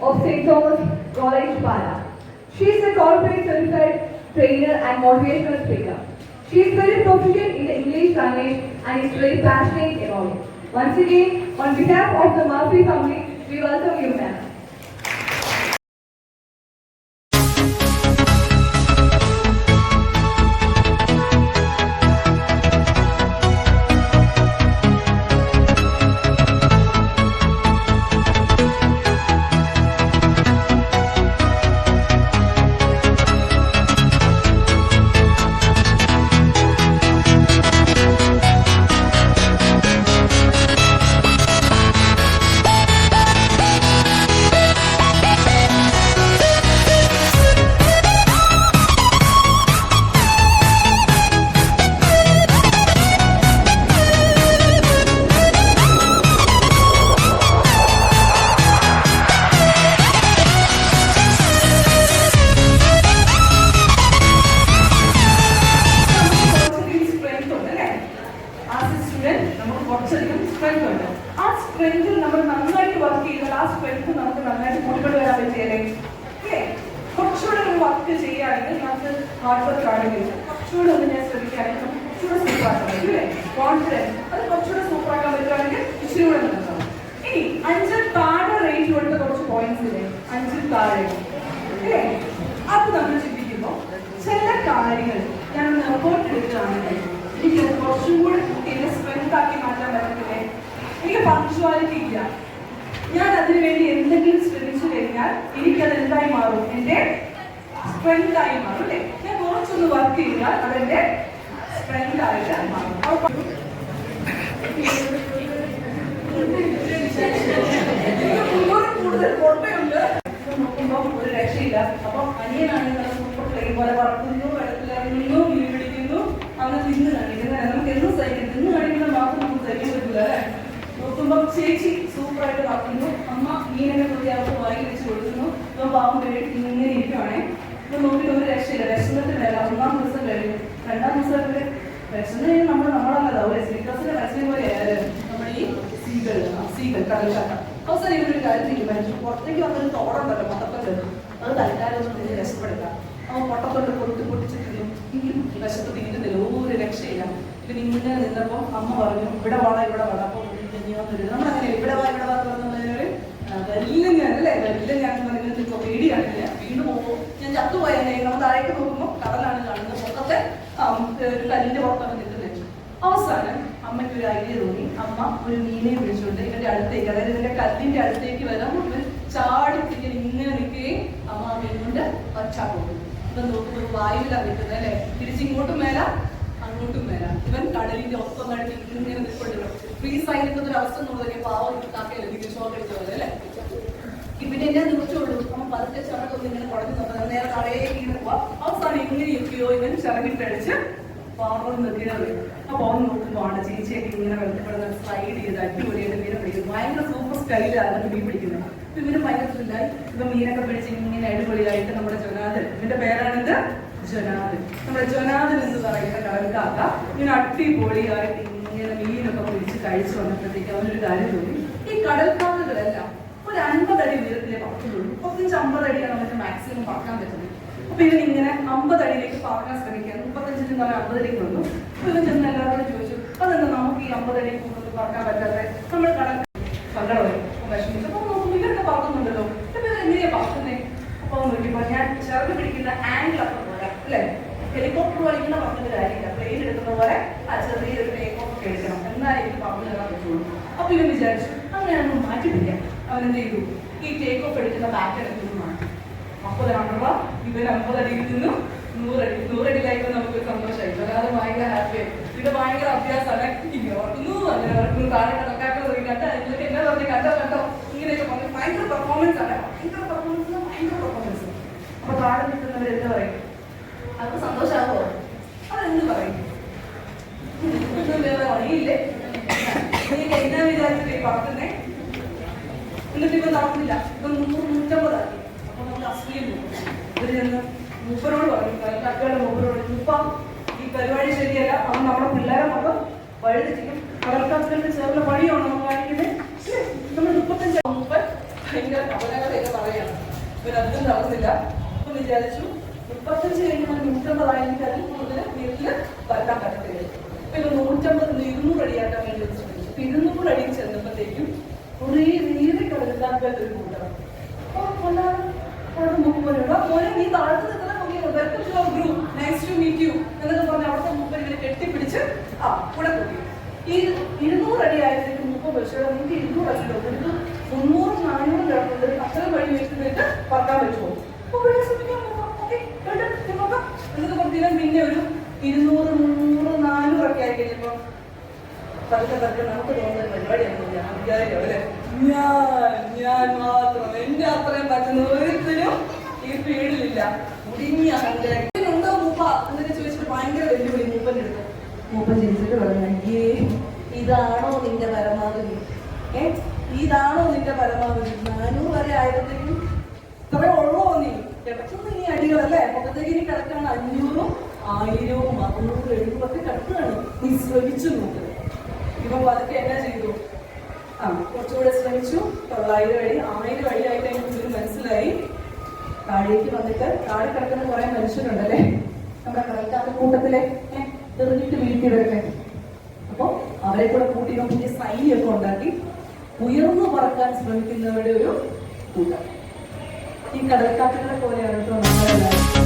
of St. Thomas College, Pala. She is a corporate certified trainer and motivational speaker. She is very proficient in the English language and is very passionate about it. Once again, on behalf of the Murphy family, we welcome you, ma'am. ഭയങ്കര കപടകഥയൊക്കെ പറയാം. ഇവരധികം നടന്നില്ല. അപ്പം വിചാരിച്ചു 35 കഴിഞ്ഞാൽ 150 ആയെങ്കിൽ അതിൽ കൂടുതൽ വീട്ടിൽ വരക്കാൻ പറ്റത്തില്ല. അപ്പൊ ഇവർ 150 200 അടിയാക്കാൻ വേണ്ടി ശ്രമിച്ചു. 200 അടി ചെന്നപ്പോഴത്തേക്കും കുറേ നേരെ കടലിലാക്കാത്ത ഒരു കൂട്ടം. അവിടെ നോക്കുമ്പോഴുള്ള മോനെ നീ താഴ്ത്തു നിൽക്കുന്ന welcome to our group, nice to meet you എന്നൊക്കെ പറഞ്ഞ് അവിടുത്തെ മുമ്പ് ഇങ്ങനെ കെട്ടിപ്പിടിച്ച് കൂടെ കൂട്ടി. ഈ 200 അടി ആയതിലേക്ക് മുമ്പ് വെച്ചാൽ നിങ്ങൾക്ക് 200 അടിയിലോ നിങ്ങൾക്ക് 300 400 കിടക്കുന്നത് അത്ര വഴി വെച്ചിട്ട് പറക്കാൻ പറ്റുമോ? എന്നൊക്കെ പറഞ്ഞാൽ പിന്നെ ഒരു 200 300 400 ഒക്കെ ആയി കഴിഞ്ഞപ്പോ പതുക്കെ നമുക്ക് തോന്നുന്ന പരിപാടിയാണ് ഞാൻ വിചാരിക്കും അല്ലേ, ഞാൻ മാത്രം എന്റെ അത്രയും പറ്റുന്ന ഒരിക്കലും ഈ ഫീൽഡിലില്ല. മുടിഞ്ഞ ഉണ്ടോ മൂപ്പ എന്നൊക്കെ ചോദിച്ചിട്ട് ഭയങ്കര വെല്ലുവിളി മൂപ്പൻ്റെ അടുത്ത്. മൂപ്പൻ ചിരിച്ചിട്ട് പറഞ്ഞു, അയ്യേ ഇതാണോ നിന്റെ പരമാവധി? ഇതാണോ നിന്റെ പരമാവധി? 400 വരെ ആയപ്പോഴത്തേക്കും ഇത്രേ ഉള്ളോ നീ? കിടക്കുന്ന ഈ അടികളല്ലേ, മുഖത്തേക്ക് ഇനി കിടക്കാണ് 500 1000 600 700 ഒക്കെ കിടക്കുകയാണ്. നീ ശ്രമിച്ചു നോക്ക്. ഇപ്പൊ പതുക്കെ എന്നാ ചെയ്തു? കുറച്ചുകൂടെ ശ്രമിച്ചു. 900 അടി 1000 അടി ആയിട്ട് എനിക്ക് മനസ്സിലായി. താഴേക്ക് വന്നിട്ട് താഴെ കിടക്കുന്ന കുറെ മനുഷ്യരുണ്ടല്ലേ, നമ്മുടെ കടൽക്കാത്ത കൂട്ടത്തിലെ തെറിഞ്ഞിട്ട് വീഴ്ത്തിയവരൊക്കെ. അപ്പൊ അവരെ കൂടെ കൂട്ടി പുതിയ സൈന്യമൊക്കെ ഉണ്ടാക്കി ഉയർന്നു പറക്കാൻ ശ്രമിക്കുന്നവരുടെ ഒരു കൂട്ടം. ഈ കടൽക്കാറ്റുകളെ പോലെയാണ് കേട്ടോ നമ്മളെല്ലാം.